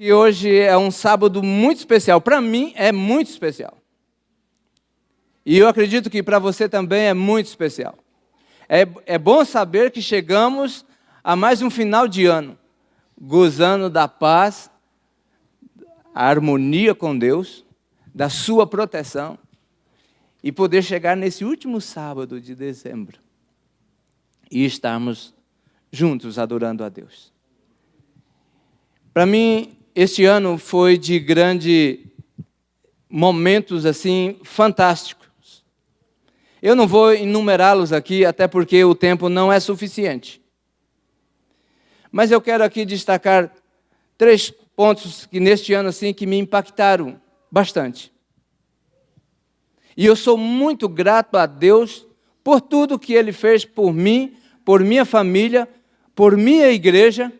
que hoje é um sábado muito especial. Para mim, é muito especial. E eu acredito que para você também é muito especial. É bom saber que chegamos a mais um final de ano, gozando da paz, a harmonia com Deus, da sua proteção, e poder chegar nesse último sábado de dezembro e estarmos juntos adorando a Deus. Para mim, este ano foi de grandes momentos assim fantásticos. Eu não vou enumerá-los aqui, até porque o tempo não é suficiente. Mas eu quero aqui destacar 3 pontos que neste ano assim que me impactaram bastante. E eu sou muito grato a Deus por tudo que Ele fez por mim, por minha família, por minha igreja.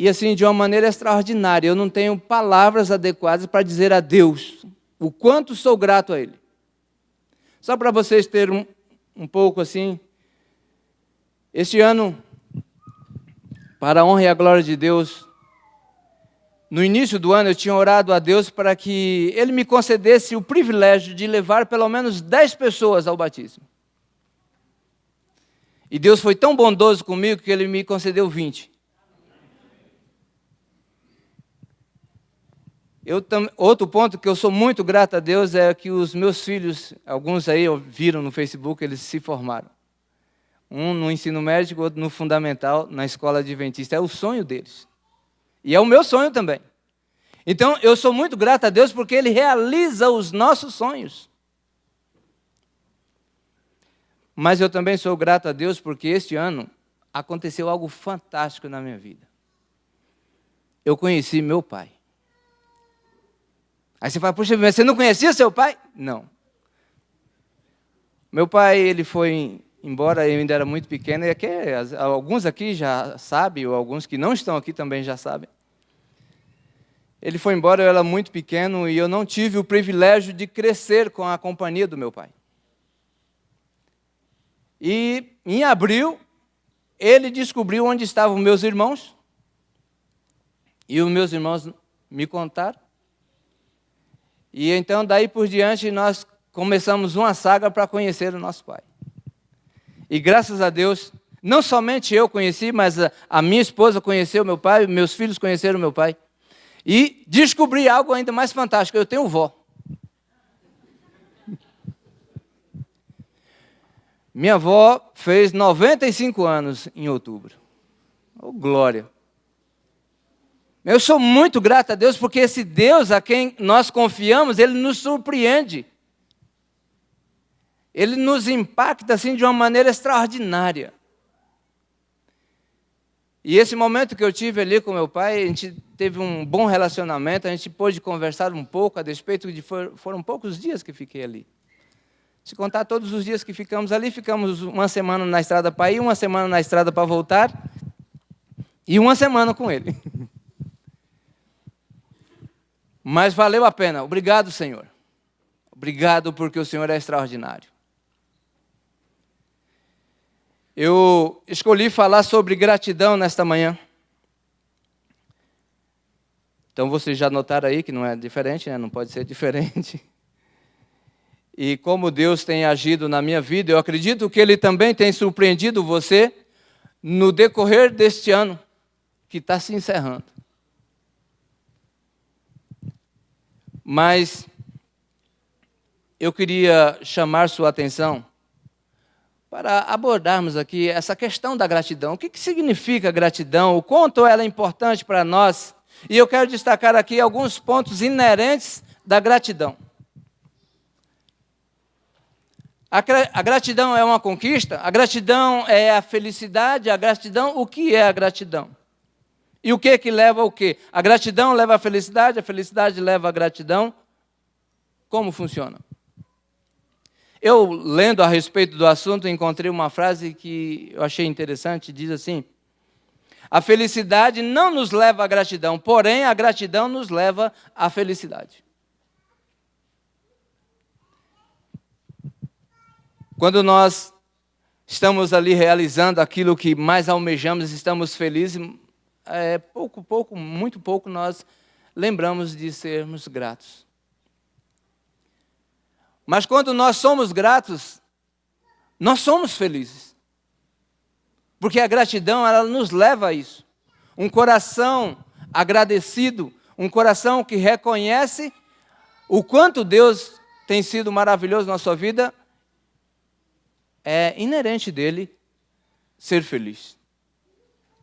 E assim, de uma maneira extraordinária, eu não tenho palavras adequadas para dizer a Deus o quanto sou grato a Ele. Só para vocês terem um pouco assim, este ano, para a honra e a glória de Deus, no início do ano eu tinha orado a Deus para que Ele me concedesse o privilégio de levar pelo menos 10 pessoas ao batismo. E Deus foi tão bondoso comigo que Ele me concedeu 20. Outro ponto que eu sou muito grato a Deus é que os meus filhos, alguns aí viram no Facebook, eles se formaram. Um no ensino médio, outro no fundamental, na escola adventista. É o sonho deles. E é o meu sonho também. Então, eu sou muito grato a Deus porque Ele realiza os nossos sonhos. Mas eu também sou grato a Deus porque este ano aconteceu algo fantástico na minha vida. Eu conheci meu pai. Aí você fala, puxa, mas você não conhecia seu pai? Não. Meu pai, ele foi embora, eu ainda era muito pequeno, e aqui, alguns aqui já sabem, ou alguns que não estão aqui também já sabem. Ele foi embora, eu era muito pequeno, e eu não tive o privilégio de crescer com a companhia do meu pai. E em abril, ele descobriu onde estavam meus irmãos, e os meus irmãos me contaram. E então, daí por diante, nós começamos uma saga para conhecer o nosso pai. E graças a Deus, não somente eu conheci, mas a minha esposa conheceu meu pai, meus filhos conheceram meu pai. E descobri algo ainda mais fantástico, eu tenho vó. Minha avó fez 95 anos em outubro. Oh, glória! Eu sou muito grato a Deus, porque esse Deus a quem nós confiamos, Ele nos surpreende. Ele nos impacta assim de uma maneira extraordinária. E esse momento que eu tive ali com meu pai, a gente teve um bom relacionamento, a gente pôde conversar um pouco, a despeito de foram poucos dias que fiquei ali. Se contar todos os dias que ficamos ali, ficamos uma semana na estrada para ir, uma semana na estrada para voltar, e uma semana com ele. Mas valeu a pena. Obrigado, Senhor. Obrigado porque o Senhor é extraordinário. Eu escolhi falar sobre gratidão nesta manhã. Então vocês já notaram aí que não é diferente, né? Não pode ser diferente. E como Deus tem agido na minha vida, eu acredito que Ele também tem surpreendido você no decorrer deste ano que está se encerrando. Mas eu queria chamar sua atenção para abordarmos aqui essa questão da gratidão. O que significa gratidão? O quanto ela é importante para nós? E eu quero destacar aqui alguns pontos inerentes da gratidão. A gratidão é uma conquista? A gratidão é a felicidade? A gratidão, o que é a gratidão? E o que leva ao quê? A gratidão leva à felicidade, a felicidade leva à gratidão. Como funciona? Eu, lendo a respeito do assunto, encontrei uma frase que eu achei interessante, diz assim: a felicidade não nos leva à gratidão, porém a gratidão nos leva à felicidade. Quando nós estamos ali realizando aquilo que mais almejamos, estamos felizes, muito pouco nós lembramos de sermos gratos. Mas quando nós somos gratos, nós somos felizes. Porque a gratidão, ela nos leva a isso. Um coração agradecido, um coração que reconhece o quanto Deus tem sido maravilhoso na sua vida, é inerente dele ser feliz.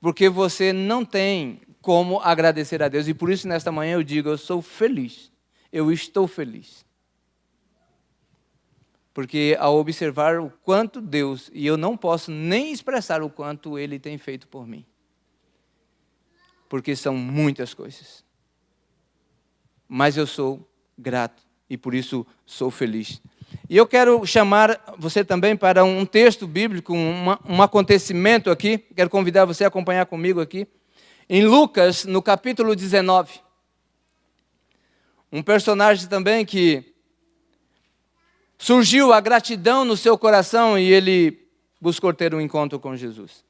Porque você não tem como agradecer a Deus. E por isso, nesta manhã, eu digo, eu sou feliz. Eu estou feliz. Porque ao observar o quanto Deus, e eu não posso nem expressar o quanto Ele tem feito por mim. Porque são muitas coisas. Mas eu sou grato e por isso sou feliz. E eu quero chamar você também para um texto bíblico, um acontecimento aqui. Quero convidar você a acompanhar comigo aqui. Em Lucas, no capítulo 19. Um personagem também que surgiu a gratidão no seu coração e ele buscou ter um encontro com Jesus.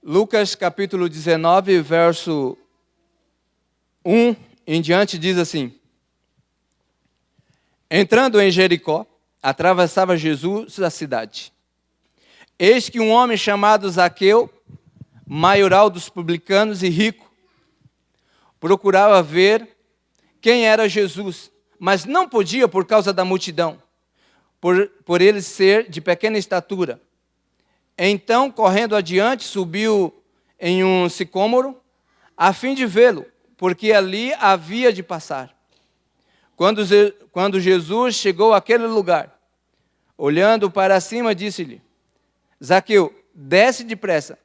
Lucas capítulo 19, verso 1 em diante diz assim: Entrando em Jericó, atravessava Jesus a cidade. Eis que um homem chamado Zaqueu, maioral dos publicanos e rico, procurava ver quem era Jesus, mas não podia por causa da multidão, por ele ser de pequena estatura. Então, correndo adiante, subiu em um sicômoro, a fim de vê-lo, porque ali havia de passar. Quando Jesus chegou àquele lugar, olhando para cima, disse-lhe: Zaqueu, desce depressa,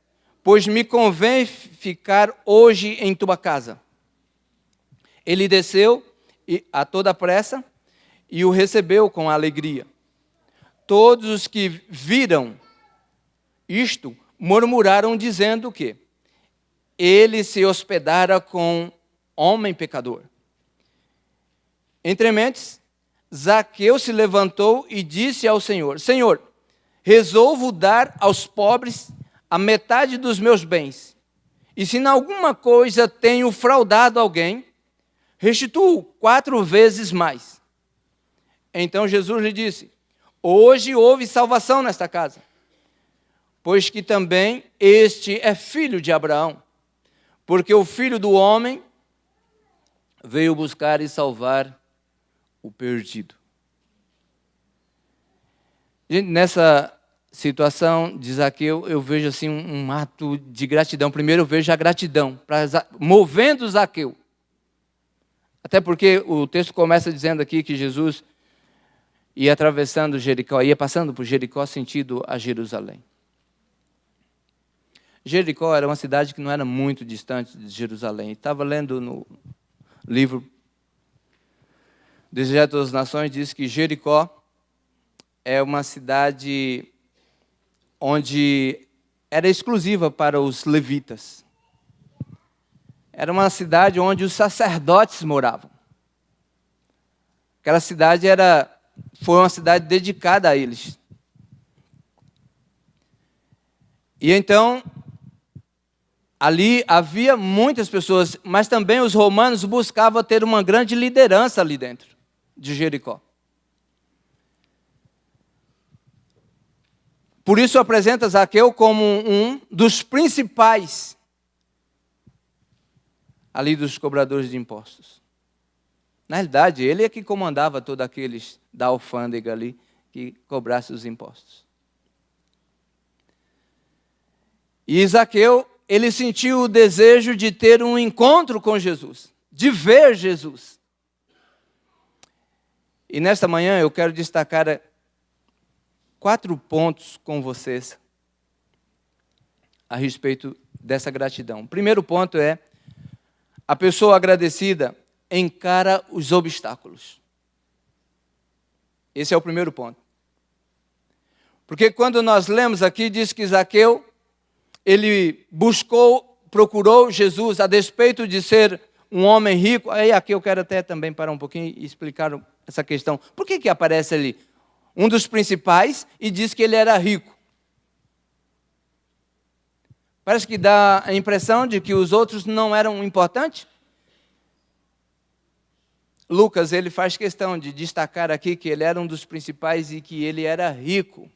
pois me convém ficar hoje em tua casa. Ele desceu a toda pressa e o recebeu com alegria. Todos os que viram isto murmuraram, dizendo que ele se hospedara com homem pecador. Entre mentes, Zaqueu se levantou e disse ao Senhor: Senhor, resolvo dar aos pobres a metade dos meus bens. E se em alguma coisa tenho fraudado alguém, restituo 4 vezes mais. Então Jesus lhe disse: Hoje houve salvação nesta casa, pois que também este é filho de Abraão, porque o Filho do Homem veio buscar e salvar o perdido. Gente, nessa situação de Zaqueu, eu vejo assim um ato de gratidão. Primeiro eu vejo a gratidão, movendo Zaqueu. Até porque o texto começa dizendo aqui que Jesus ia atravessando Jericó, ia passando por Jericó sentido a Jerusalém. Jericó era uma cidade que não era muito distante de Jerusalém. Estava lendo no livro Desejo das Nações, diz que Jericó é uma cidade onde era exclusiva para os levitas. Era uma cidade onde os sacerdotes moravam. Aquela cidade foi uma cidade dedicada a eles. E então, ali havia muitas pessoas, mas também os romanos buscavam ter uma grande liderança ali dentro de Jericó. Por isso apresenta Zaqueu como um dos principais ali dos cobradores de impostos. Na realidade, ele é que comandava todos aqueles da alfândega ali que cobrassem os impostos. E Zaqueu, ele sentiu o desejo de ter um encontro com Jesus, de ver Jesus. E nesta manhã eu quero destacar 4 pontos com vocês a respeito dessa gratidão. O primeiro ponto é: a pessoa agradecida encara os obstáculos. Esse é o primeiro ponto. Porque quando nós lemos aqui, diz que Zaqueu, ele procurou Jesus, a despeito de ser um homem rico. Aí aqui eu quero até também parar um pouquinho e explicar essa questão. Por que aparece ali um dos principais e diz que ele era rico? Parece que dá a impressão de que os outros não eram importantes. Lucas, ele faz questão de destacar aqui que ele era um dos principais e que ele era rico.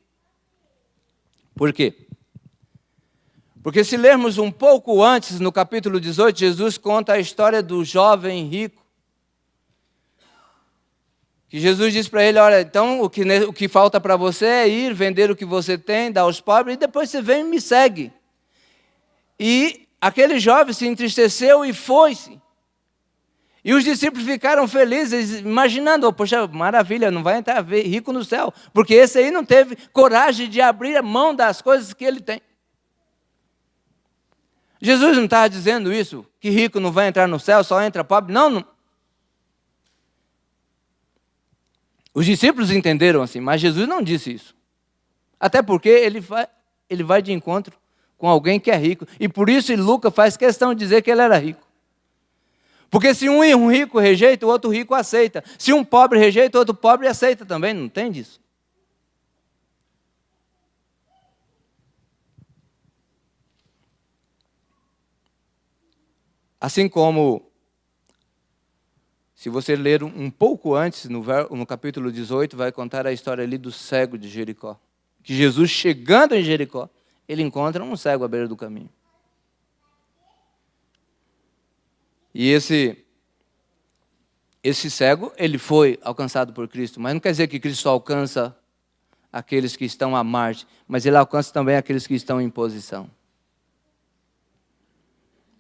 Por quê? Porque se lermos um pouco antes, no capítulo 18, Jesus conta a história do jovem rico. Que Jesus diz para ele, olha, então o que falta para você é ir, vender o que você tem, dar aos pobres, e depois você vem e me segue. E aquele jovem se entristeceu e foi-se. E os discípulos ficaram felizes, imaginando, poxa, maravilha, não vai entrar rico no céu, porque esse aí não teve coragem de abrir a mão das coisas que ele tem. Jesus não está dizendo isso, que rico não vai entrar no céu, só entra pobre. Não. Os discípulos entenderam assim, mas Jesus não disse isso. Até porque ele vai de encontro com alguém que é rico. E por isso Lucas faz questão de dizer que ele era rico. Porque se um rico rejeita, o outro rico aceita. Se um pobre rejeita, o outro pobre aceita também. Não tem disso. Assim como, se você ler um pouco antes, no capítulo 18, vai contar a história ali do cego de Jericó. Que Jesus, chegando em Jericó, ele encontra um cego à beira do caminho. E esse cego, ele foi alcançado por Cristo. Mas não quer dizer que Cristo só alcança aqueles que estão à margem, mas ele alcança também aqueles que estão em posição.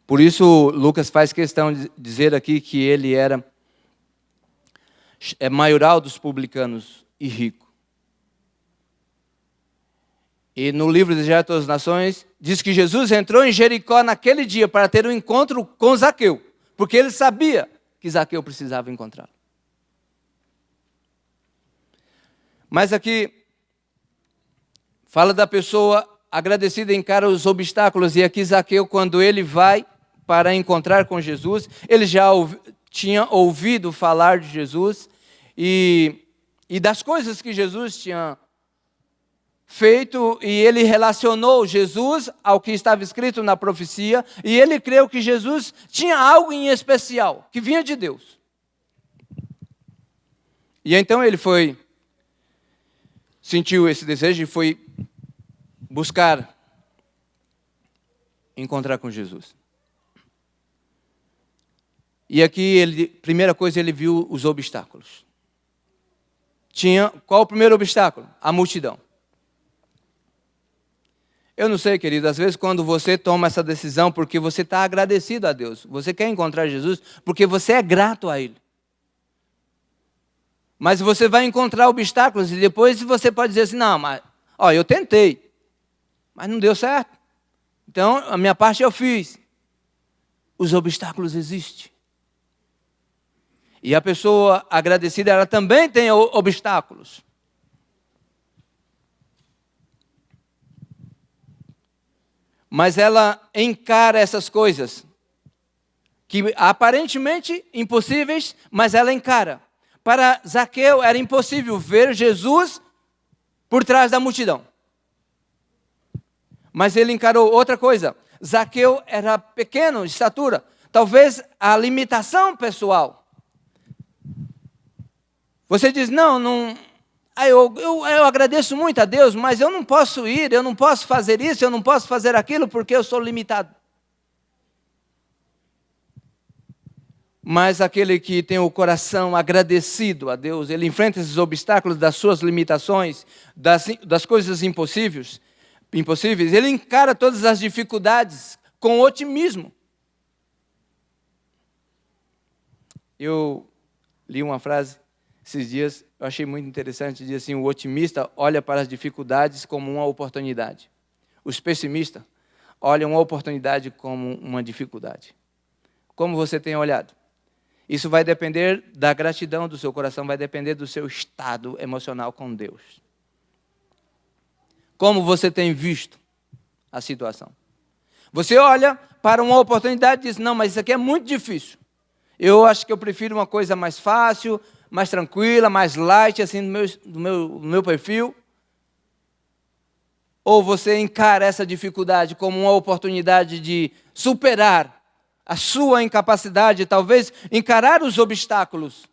Por isso, Lucas faz questão de dizer aqui que ele era maioral dos publicanos e rico. E no livro de Jericó das Nações, diz que Jesus entrou em Jericó naquele dia para ter um encontro com Zaqueu, porque ele sabia que Zaqueu precisava encontrá-lo. Mas aqui, fala da pessoa agradecida, encara os obstáculos, e aqui Zaqueu, quando ele vai para encontrar com Jesus, ele já tinha ouvido falar de Jesus e das coisas que Jesus tinha feito, e ele relacionou Jesus ao que estava escrito na profecia, e ele creu que Jesus tinha algo em especial, que vinha de Deus. E então ele sentiu esse desejo e foi buscar encontrar com Jesus. E aqui, primeira coisa, ele viu os obstáculos. Qual o primeiro obstáculo? A multidão. Eu não sei, querido, às vezes quando você toma essa decisão porque você está agradecido a Deus, você quer encontrar Jesus porque você é grato a Ele. Mas você vai encontrar obstáculos e depois você pode dizer assim, não, mas eu tentei, mas não deu certo. Então, a minha parte eu fiz. Os obstáculos existem. E a pessoa agradecida, ela também tem obstáculos. Mas ela encara essas coisas, que aparentemente impossíveis, mas ela encara. Para Zaqueu era impossível ver Jesus por trás da multidão. Mas ele encarou outra coisa. Zaqueu era pequeno de estatura. Talvez a limitação pessoal. Você diz, eu agradeço muito a Deus, mas eu não posso ir, eu não posso fazer isso, eu não posso fazer aquilo, porque eu sou limitado. Mas aquele que tem o coração agradecido a Deus, ele enfrenta esses obstáculos das suas limitações, das coisas impossíveis, ele encara todas as dificuldades com otimismo. Eu li uma frase esses dias, eu achei muito interessante, diz assim, o otimista olha para as dificuldades como uma oportunidade. Os pessimistas olham a oportunidade como uma dificuldade. Como você tem olhado? Isso vai depender da gratidão do seu coração, vai depender do seu estado emocional com Deus. Como você tem visto a situação? Você olha para uma oportunidade e diz, não, mas isso aqui é muito difícil. Eu acho que eu prefiro uma coisa mais fácil, mais tranquila, mais light, assim, do meu perfil. Ou você encara essa dificuldade como uma oportunidade de superar a sua incapacidade, talvez encarar os obstáculos.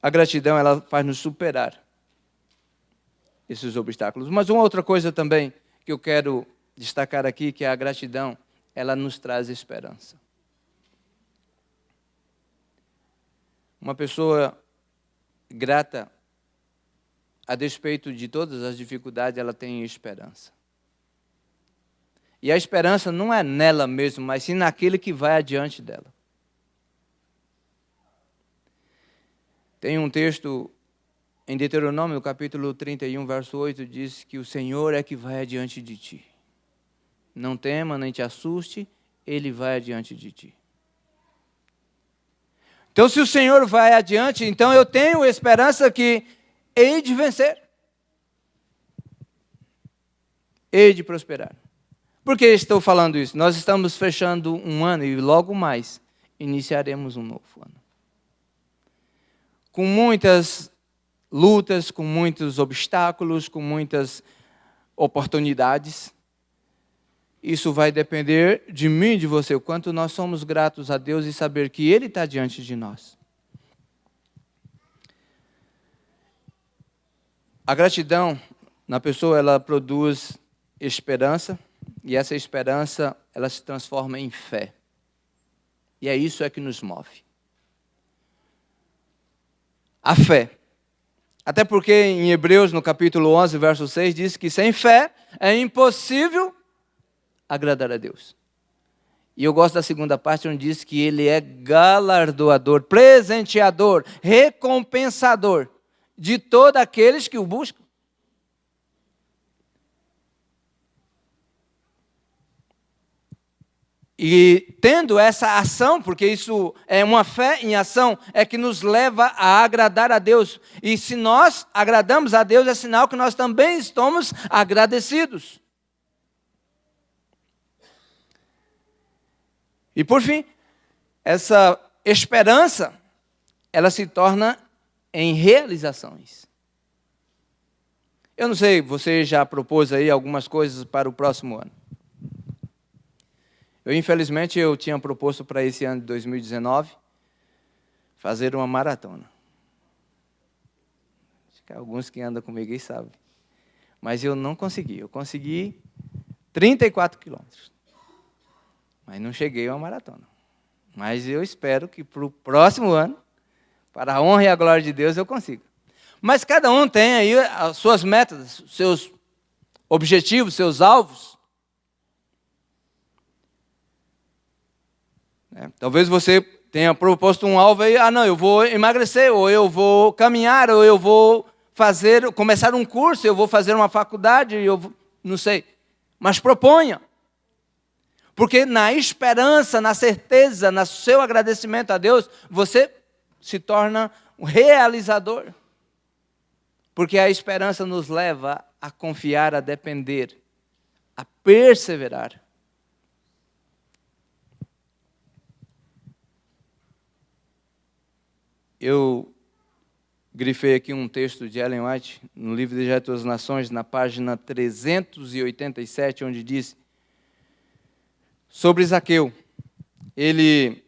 A gratidão, ela faz nos superar esses obstáculos. Mas uma outra coisa também que eu quero destacar aqui, que é a gratidão, ela nos traz esperança. Uma pessoa grata, a despeito de todas as dificuldades, ela tem esperança. E a esperança não é nela mesma, mas sim naquele que vai adiante dela. Tem um texto em Deuteronômio, capítulo 31, verso 8, diz que o Senhor é que vai adiante de ti. Não tema, nem te assuste, Ele vai adiante de ti. Então, se o Senhor vai adiante, então eu tenho esperança que hei de vencer. Hei de prosperar. Por que estou falando isso? Nós estamos fechando um ano e logo mais iniciaremos um novo ano. Com muitas lutas, com muitos obstáculos, com muitas oportunidades. Isso vai depender de mim e de você, o quanto nós somos gratos a Deus e saber que Ele está diante de nós. A gratidão na pessoa, ela produz esperança, e essa esperança, ela se transforma em fé. E é isso que nos move. A fé. Até porque em Hebreus, no capítulo 11, verso 6, diz que sem fé é impossível agradar a Deus. E eu gosto da segunda parte, onde diz que Ele é galardoador, presenteador, recompensador de todos aqueles que o buscam. E tendo essa ação, porque isso é uma fé em ação, é que nos leva a agradar a Deus. E se nós agradamos a Deus, é sinal que nós também estamos agradecidos. E por fim, essa esperança, ela se torna em realizações. Eu não sei, você já propôs aí algumas coisas para o próximo ano. Infelizmente, eu tinha proposto para esse ano de 2019 fazer uma maratona. Acho que alguns que andam comigo aí sabem. Mas eu não consegui. Eu consegui 34 quilômetros. Mas não cheguei a uma maratona. Mas eu espero que para o próximo ano, para a honra e a glória de Deus, eu consiga. Mas cada um tem aí as suas metas, seus objetivos, seus alvos. Talvez você tenha proposto um alvo aí, não, eu vou emagrecer, ou eu vou caminhar, ou eu vou começar um curso, eu vou fazer uma faculdade, não sei. Mas proponha. Porque na esperança, na certeza, no seu agradecimento a Deus, você se torna um realizador. Porque a esperança nos leva a confiar, a depender, a perseverar. Eu grifei aqui um texto de Ellen White, no livro de Direto às Nações, na página 387, onde diz sobre Zaqueu. Ele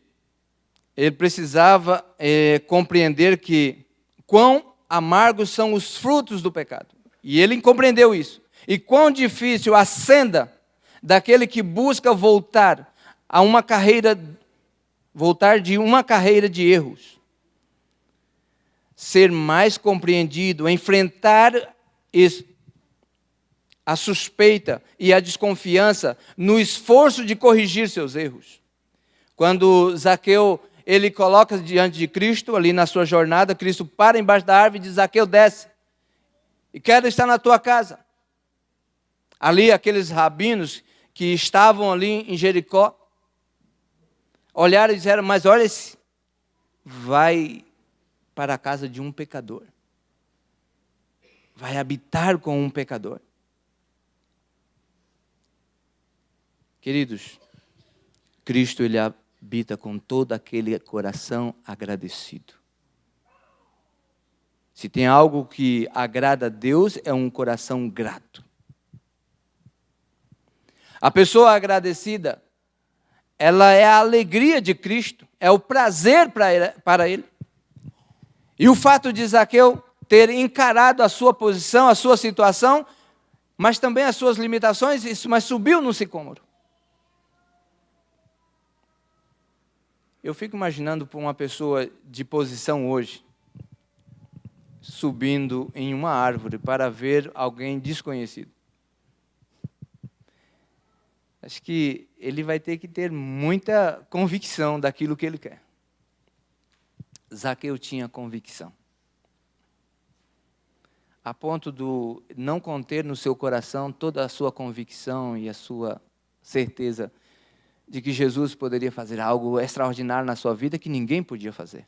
precisava compreender que quão amargos são os frutos do pecado. E ele compreendeu isso. E quão difícil a senda daquele que busca voltar de uma carreira de erros. Ser mais compreendido, enfrentar a suspeita e a desconfiança no esforço de corrigir seus erros. Quando Zaqueu, ele coloca diante de Cristo, ali na sua jornada, Cristo para embaixo da árvore e diz, Zaqueu, desce, e quero estar na tua casa. Ali aqueles rabinos que estavam ali em Jericó, olharam e disseram, mas olha, vai para a casa de um pecador. Vai habitar com um pecador. Queridos, Cristo, ele habita com todo aquele coração agradecido. Se tem algo que agrada a Deus, é um coração grato. A pessoa agradecida, ela é a alegria de Cristo, é o prazer para ele. E o fato de Zaqueu ter encarado a sua posição, a sua situação, mas também as suas limitações, mas subiu no sicômoro. Eu fico imaginando por uma pessoa de posição hoje, subindo em uma árvore para ver alguém desconhecido. Acho que ele vai ter que ter muita convicção daquilo que ele quer. Zaqueu tinha convicção. A ponto de não conter no seu coração toda a sua convicção e a sua certeza de que Jesus poderia fazer algo extraordinário na sua vida que ninguém podia fazer.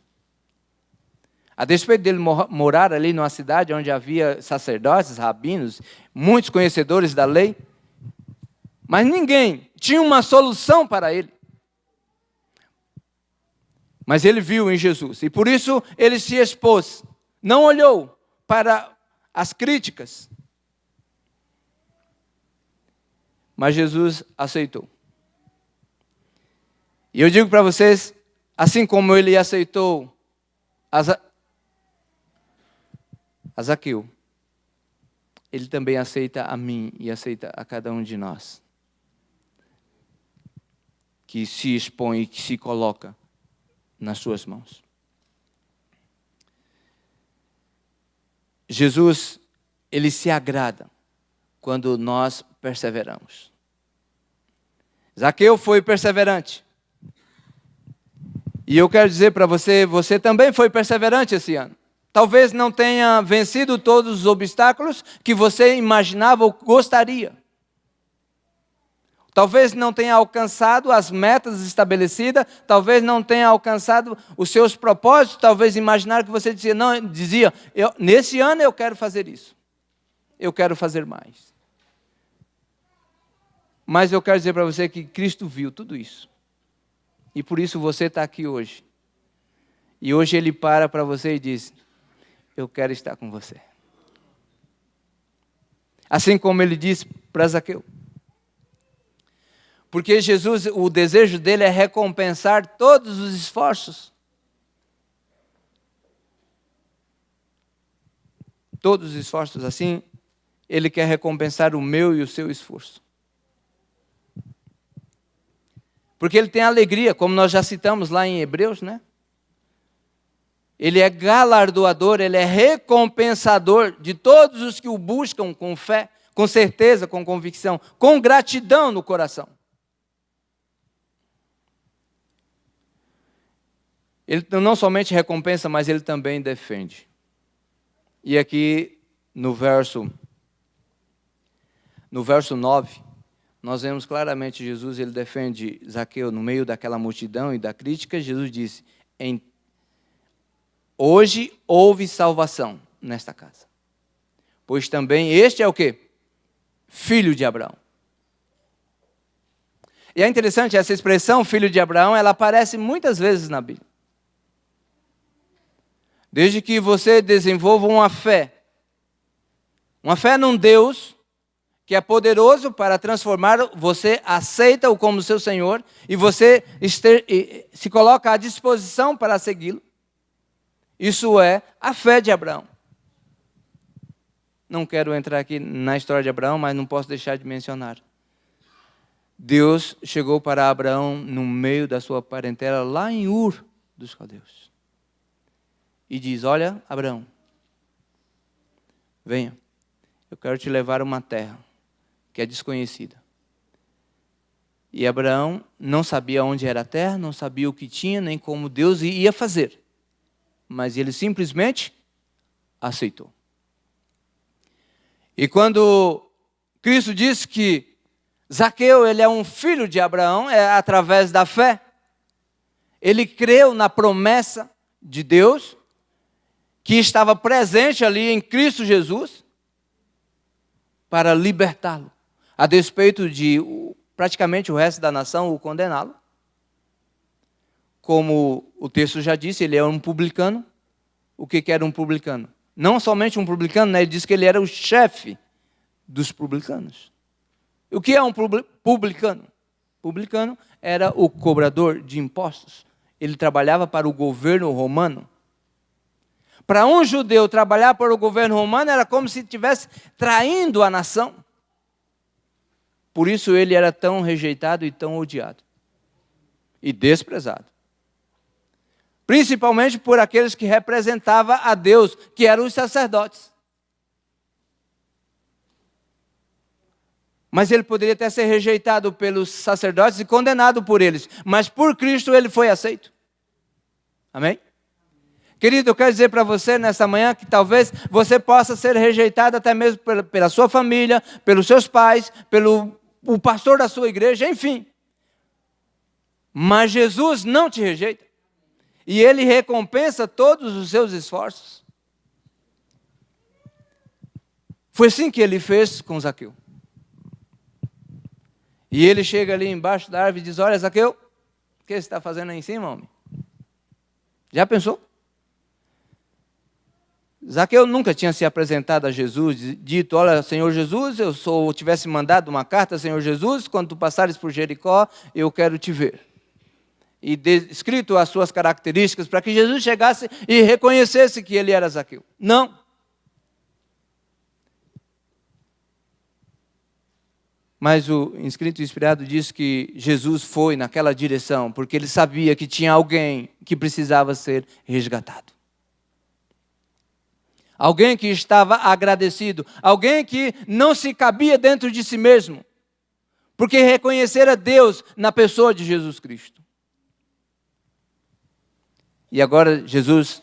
A despeito dele morar ali numa cidade onde havia sacerdotes, rabinos, muitos conhecedores da lei, mas ninguém tinha uma solução para ele. Mas ele viu em Jesus, e por isso ele se expôs. Não olhou para as críticas, mas Jesus aceitou. E eu digo para vocês, assim como ele aceitou a Zaqueu, ele também aceita a mim e aceita a cada um de nós, que se expõe e que se coloca nas suas mãos. Jesus, ele se agrada quando nós perseveramos. Zaqueu foi perseverante. E eu quero dizer para você, você também foi perseverante esse ano. Talvez não tenha vencido todos os obstáculos que você imaginava ou gostaria. Talvez não tenha alcançado as metas estabelecidas, talvez não tenha alcançado os seus propósitos, talvez imaginar que você dizia, nesse ano eu quero fazer isso, eu quero fazer mais. Mas eu quero dizer para você que Cristo viu tudo isso. E por isso você está aqui hoje. E hoje Ele para você e diz, eu quero estar com você. Assim como Ele disse para Zaqueu. Porque Jesus, o desejo dele é recompensar todos os esforços. Todos os esforços, assim, Ele quer recompensar o meu e o seu esforço. Porque Ele tem alegria, como nós já citamos lá em Hebreus, né? Ele é galardoador, Ele é recompensador de todos os que o buscam com fé, com certeza, com convicção, com gratidão no coração. Ele não somente recompensa, mas Ele também defende. E aqui no verso 9, nós vemos claramente Jesus, ele defende Zaqueu no meio daquela multidão e da crítica. Jesus disse, hoje houve salvação nesta casa. Pois também este é o quê? Filho de Abraão. E é interessante, essa expressão, filho de Abraão, ela aparece muitas vezes na Bíblia. Desde que você desenvolva uma fé num Deus que é poderoso para transformar, você aceita-o como seu Senhor e você se coloca à disposição para segui-lo. Isso é a fé de Abraão. Não quero entrar aqui na história de Abraão, mas não posso deixar de mencionar. Deus chegou para Abraão no meio da sua parentela, lá em Ur dos Caldeus. E diz, olha, Abraão, venha, eu quero te levar a uma terra que é desconhecida. E Abraão não sabia onde era a terra, não sabia o que tinha, nem como Deus ia fazer. Mas ele simplesmente aceitou. E quando Cristo disse que Zaqueu, ele é um filho de Abraão, é através da fé. Ele creu na promessa de Deus, que estava presente ali em Cristo Jesus, para libertá-lo, a despeito de praticamente o resto da nação o condená-lo. como o texto já disse, ele era um publicano. O que era um publicano? Não somente um publicano, né? Ele diz que ele era o chefe dos publicanos. O que é um publicano? Publicano era o cobrador de impostos. Ele trabalhava para o governo romano. Para um judeu trabalhar para o governo romano era como se estivesse traindo a nação. Por isso ele era tão rejeitado e tão odiado. E desprezado. Principalmente por aqueles que representavam a Deus, que eram os sacerdotes. Mas ele poderia até ser rejeitado pelos sacerdotes e condenado por eles. Mas por Cristo ele foi aceito. Amém? Querido, eu quero dizer para você nessa manhã que talvez você possa ser rejeitado até mesmo pela sua família, pelos seus pais, pelo pastor da sua igreja, enfim. Mas Jesus não te rejeita. E Ele recompensa todos os seus esforços. Foi assim que Ele fez com Zaqueu. E ele chega ali embaixo da árvore e diz: olha, Zaqueu, o que você está fazendo aí em cima, homem? Já pensou? Zaqueu nunca tinha se apresentado a Jesus, dito: olha, Senhor Jesus, eu tivesse mandado uma carta, Senhor Jesus, quando tu passares por Jericó, eu quero te ver. E descrito as suas características, para que Jesus chegasse e reconhecesse que ele era Zaqueu. Não. Mas o inscrito inspirado diz que Jesus foi naquela direção, porque ele sabia que tinha alguém que precisava ser resgatado. Alguém que estava agradecido, alguém que não se cabia dentro de si mesmo, porque reconhecera Deus na pessoa de Jesus Cristo. E agora Jesus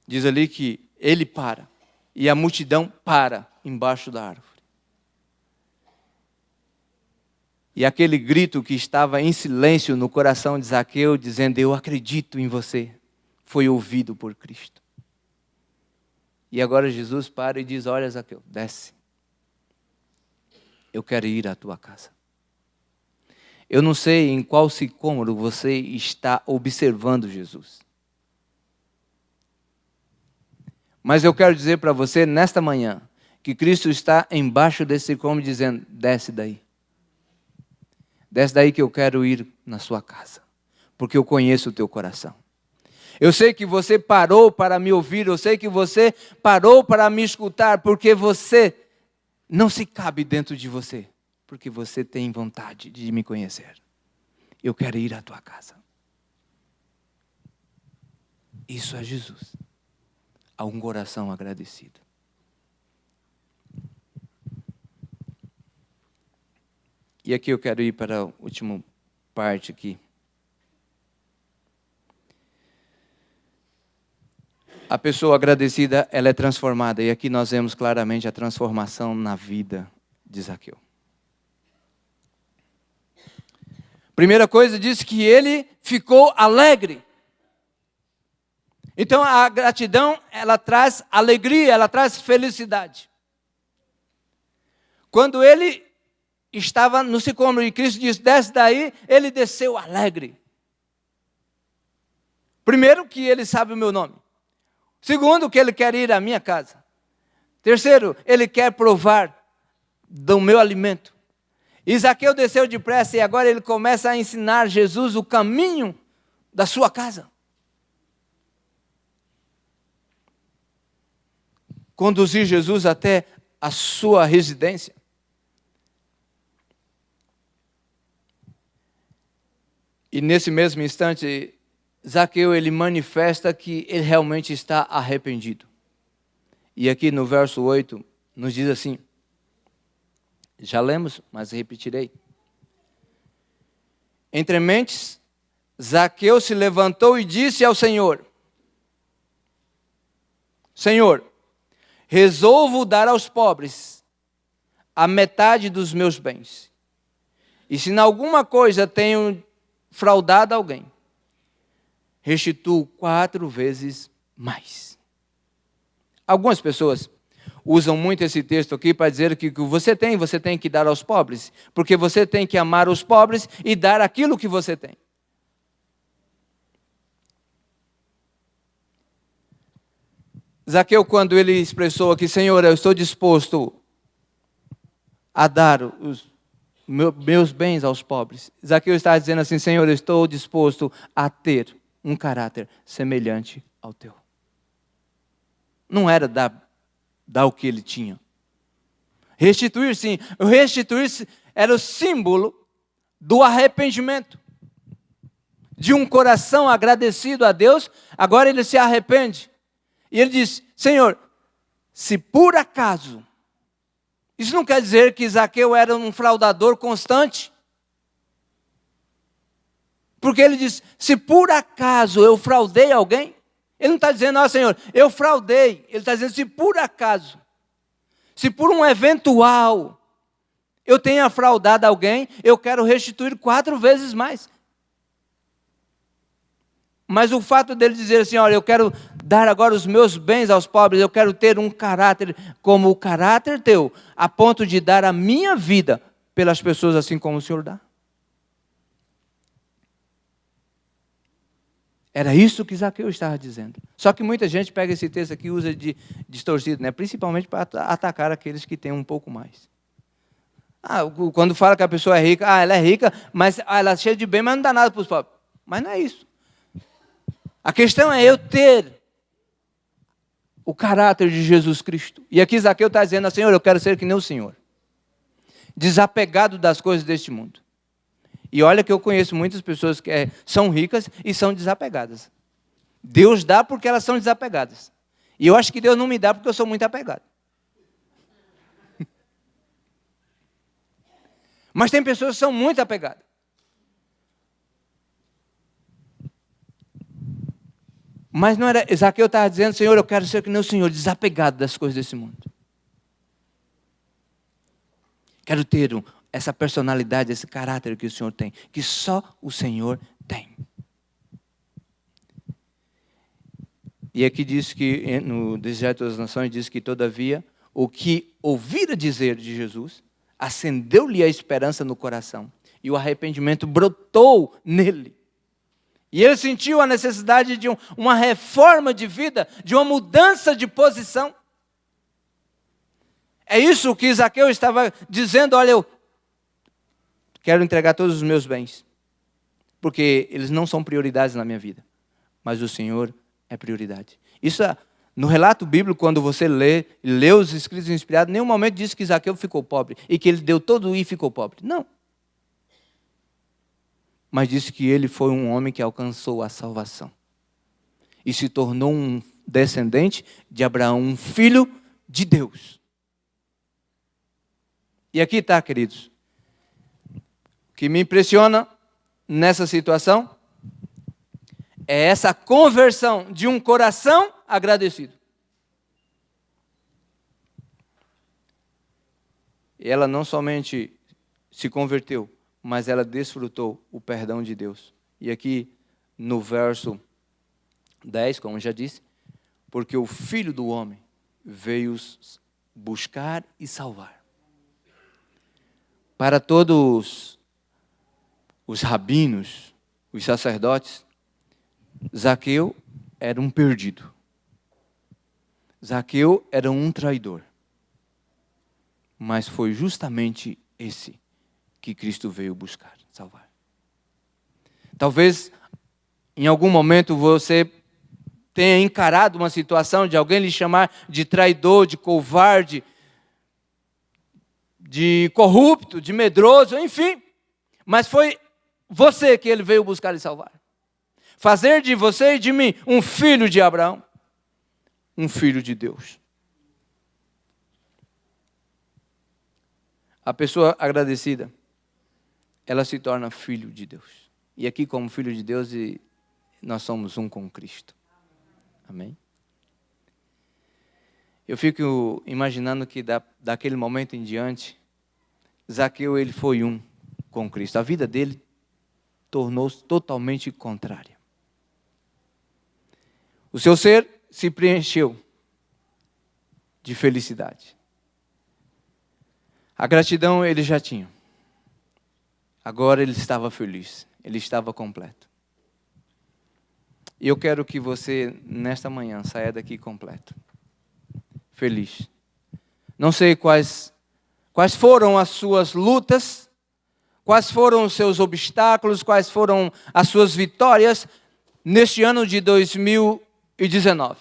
diz ali que ele para, e a multidão para embaixo da árvore. E aquele grito que estava em silêncio no coração de Zaqueu, dizendo: eu acredito em você, foi ouvido por Cristo. E agora Jesus para e diz: olha, Zaqueu, desce. Eu quero ir à tua casa. Eu não sei em qual sicômoro você está observando Jesus. Mas eu quero dizer para você nesta manhã, que Cristo está embaixo desse sicômoro dizendo: desce daí. Desce daí que eu quero ir na sua casa, porque eu conheço o teu coração. Eu sei que você parou para me ouvir, eu sei que você parou para me escutar, porque você não se cabe dentro de você, porque você tem vontade de me conhecer. Eu quero ir à tua casa. Isso é Jesus. Há um coração agradecido. E aqui eu quero ir para a última parte aqui. A pessoa agradecida, ela é transformada. E aqui nós vemos claramente a transformação na vida de Zaqueu. Primeira coisa, diz que ele ficou alegre. Então a gratidão, ela traz alegria, ela traz felicidade. Quando ele estava no sicômoro e Cristo disse: desce daí, ele desceu alegre. Primeiro, que ele sabe o meu nome. Segundo, que ele quer ir à minha casa. Terceiro, ele quer provar do meu alimento. E Zaqueu desceu depressa e agora ele começa a ensinar Jesus o caminho da sua casa. Conduzir Jesus até a sua residência. E nesse mesmo instante, Zaqueu, ele manifesta que ele realmente está arrependido. E aqui no verso 8, nos diz assim, já lemos, mas repetirei. Entre mentes, Zaqueu se levantou e disse ao Senhor: Senhor, resolvo dar aos pobres a metade dos meus bens. E se em alguma coisa tenho fraudado alguém, restituo 4 vezes mais. Algumas pessoas usam muito esse texto aqui para dizer que o que você tem que dar aos pobres, porque você tem que amar os pobres e dar aquilo que você tem. Zaqueu, quando ele expressou aqui, Senhor, eu estou disposto a dar os meus bens aos pobres. Zaqueu está dizendo assim, Senhor, eu estou disposto a ter um caráter semelhante ao teu. Não era dar o que ele tinha. Restituir, sim. O restituir era o símbolo do arrependimento. De um coração agradecido a Deus, agora ele se arrepende. E ele diz, Senhor, se por acaso... Isso não quer dizer que Zaqueu era um fraudador constante. Porque ele diz, se por acaso eu fraudei alguém, ele não está dizendo, ó Senhor, eu fraudei. Ele está dizendo, se por acaso, se por um eventual, eu tenha fraudado alguém, eu quero restituir 4 vezes mais. Mas o fato dele dizer assim, olha, eu quero dar agora os meus bens aos pobres, eu quero ter um caráter como o caráter teu, a ponto de dar a minha vida pelas pessoas assim como o Senhor dá. Era isso que Zaqueu estava dizendo. Só que muita gente pega esse texto aqui e usa de distorcido, né? Principalmente para atacar aqueles que têm um pouco mais. Quando fala que a pessoa é rica, ela é rica, mas ela é cheia de bem, mas não dá nada para os pobres. Mas não é isso. A questão é eu ter o caráter de Jesus Cristo. E aqui Zaqueu está dizendo, Senhor, eu quero ser que nem o Senhor. Desapegado das coisas deste mundo. E olha que eu conheço muitas pessoas que são ricas e são desapegadas. Deus dá porque elas são desapegadas. E eu acho que Deus não me dá porque eu sou muito apegado. Mas tem pessoas que são muito apegadas. Mas não era, Zaqueu estava dizendo, Senhor, eu quero ser que nem o Senhor, desapegado das coisas desse mundo. Quero ter essa personalidade, esse caráter que o Senhor tem, que só o Senhor tem. E aqui diz que, no Deserto das Nações, diz que, todavia, o que ouvira dizer de Jesus, acendeu-lhe a esperança no coração, e o arrependimento brotou nele. E ele sentiu a necessidade de uma reforma de vida, de uma mudança de posição. É isso que Zaqueu estava dizendo, olha, eu quero entregar todos os meus bens, porque eles não são prioridades na minha vida, mas o Senhor é prioridade. Isso no relato bíblico, quando você lê os escritos inspirados, em nenhum momento diz que Zaqueu ficou pobre, e que ele deu todo e ficou pobre. Não. Mas disse que ele foi um homem que alcançou a salvação. E se tornou um descendente de Abraão, um filho de Deus. E aqui está, queridos. O que me impressiona nessa situação é essa conversão de um coração agradecido. E ela não somente se converteu, mas ela desfrutou o perdão de Deus. E aqui no verso 10, como já disse, porque o Filho do Homem veio buscar e salvar. Para todos os rabinos, os sacerdotes, Zaqueu era um perdido. Zaqueu era um traidor. Mas foi justamente esse que Cristo veio buscar, salvar. Talvez em algum momento você tenha encarado uma situação de alguém lhe chamar de traidor, de covarde, de corrupto, de medroso, enfim. Mas foi você que ele veio buscar e salvar. Fazer de você e de mim um filho de Abraão, um filho de Deus. A pessoa agradecida, ela se torna filho de Deus. E aqui, como filho de Deus, nós somos um com Cristo. Amém? Eu fico imaginando que daquele momento em diante, Zaqueu ele foi um com Cristo. A vida dele tornou-se totalmente contrária. O seu ser se preencheu de felicidade. A gratidão ele já tinha. Agora ele estava feliz, ele estava completo. E eu quero que você, nesta manhã, saia daqui completo. feliz. Não sei quais foram as suas lutas, quais foram os seus obstáculos, quais foram as suas vitórias neste ano de 2019.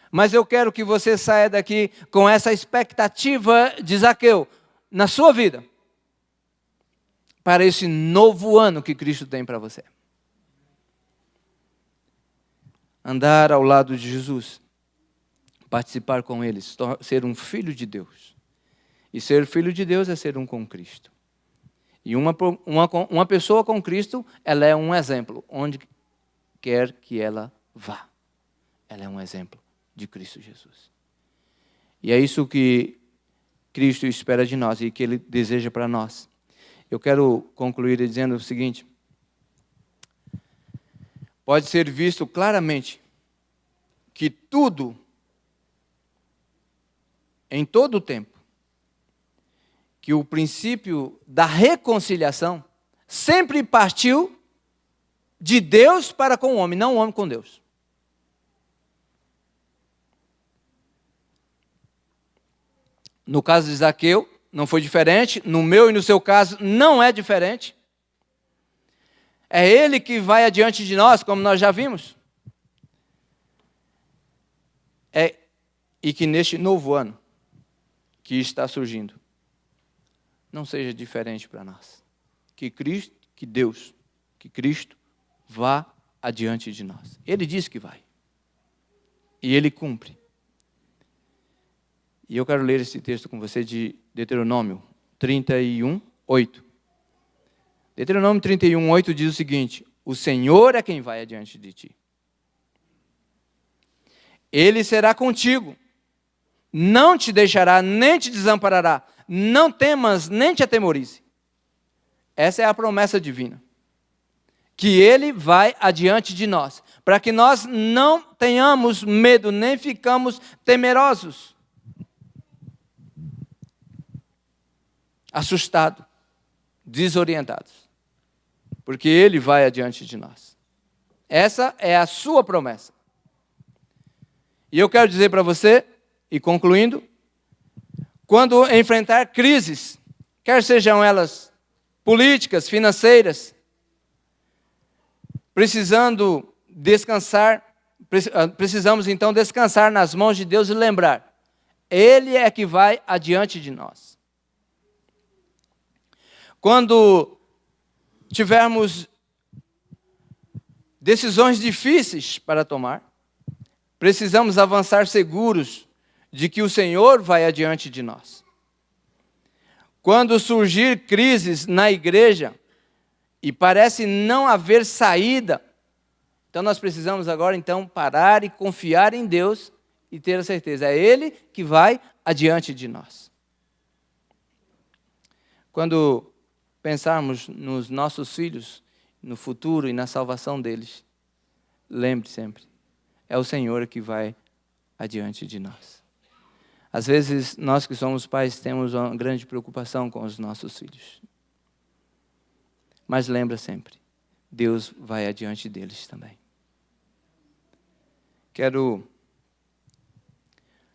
Mas eu quero que você saia daqui com essa expectativa de Zaqueu na sua vida, para esse novo ano que Cristo tem para você. Andar ao lado de Jesus, participar com Ele, ser um filho de Deus. E ser filho de Deus é ser um com Cristo. E uma pessoa com Cristo, ela é um exemplo, onde quer que ela vá. Ela é um exemplo de Cristo Jesus. E é isso que Cristo espera de nós e que Ele deseja para nós. Eu quero concluir dizendo o seguinte: pode ser visto claramente que tudo, em todo o tempo, que o princípio da reconciliação sempre partiu de Deus para com o homem, não o homem com Deus. No caso de Zaqueu, não foi diferente. No meu e no seu caso, não é diferente. É Ele que vai adiante de nós, como nós já vimos. E que neste novo ano que está surgindo, não seja diferente para nós. Que Cristo vá adiante de nós. Ele diz que vai. E Ele cumpre. E eu quero ler esse texto com você de Deuteronômio 31, 8. Deuteronômio 31, 8 diz o seguinte: o Senhor é quem vai adiante de ti. Ele será contigo. Não te deixará, nem te desamparará. Não temas, nem te atemorize. Essa é a promessa divina. Que Ele vai adiante de nós. Para que nós não tenhamos medo, nem ficamos temerosos. Assustados, desorientados, porque Ele vai adiante de nós. Essa é a sua promessa. E eu quero dizer para você, e concluindo, quando enfrentar crises, quer sejam elas políticas, financeiras, precisando descansar, precisamos então descansar nas mãos de Deus e lembrar, Ele é que vai adiante de nós. Quando tivermos decisões difíceis para tomar, precisamos avançar seguros de que o Senhor vai adiante de nós. Quando surgir crises na igreja e parece não haver saída, então nós precisamos agora então parar e confiar em Deus e ter a certeza, é Ele que vai adiante de nós. Quando pensarmos nos nossos filhos, no futuro e na salvação deles, lembre sempre, é o Senhor que vai adiante de nós. Às vezes, nós que somos pais temos uma grande preocupação com os nossos filhos. Mas lembra sempre, Deus vai adiante deles também. Quero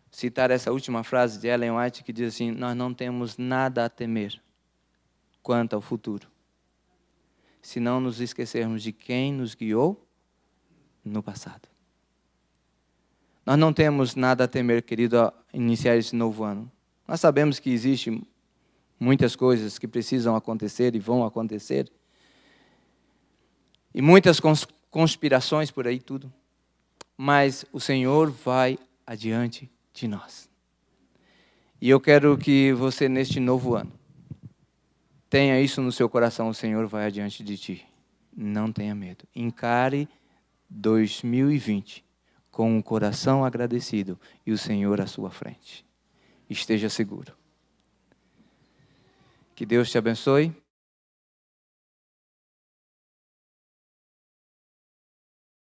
citar essa última frase de Ellen White que diz assim: nós não temos nada a temer quanto ao futuro, se não nos esquecermos de quem nos guiou no passado. Nós não temos nada a temer, querido, a iniciar esse novo ano. Nós sabemos que existem muitas coisas que precisam acontecer e vão acontecer. E muitas conspirações por aí, tudo. Mas o Senhor vai adiante de nós. E eu quero que você, neste novo ano, tenha isso no seu coração: o Senhor vai adiante de ti. Não tenha medo. Encare 2020 com o coração agradecido e o Senhor à sua frente. Esteja seguro. Que Deus te abençoe.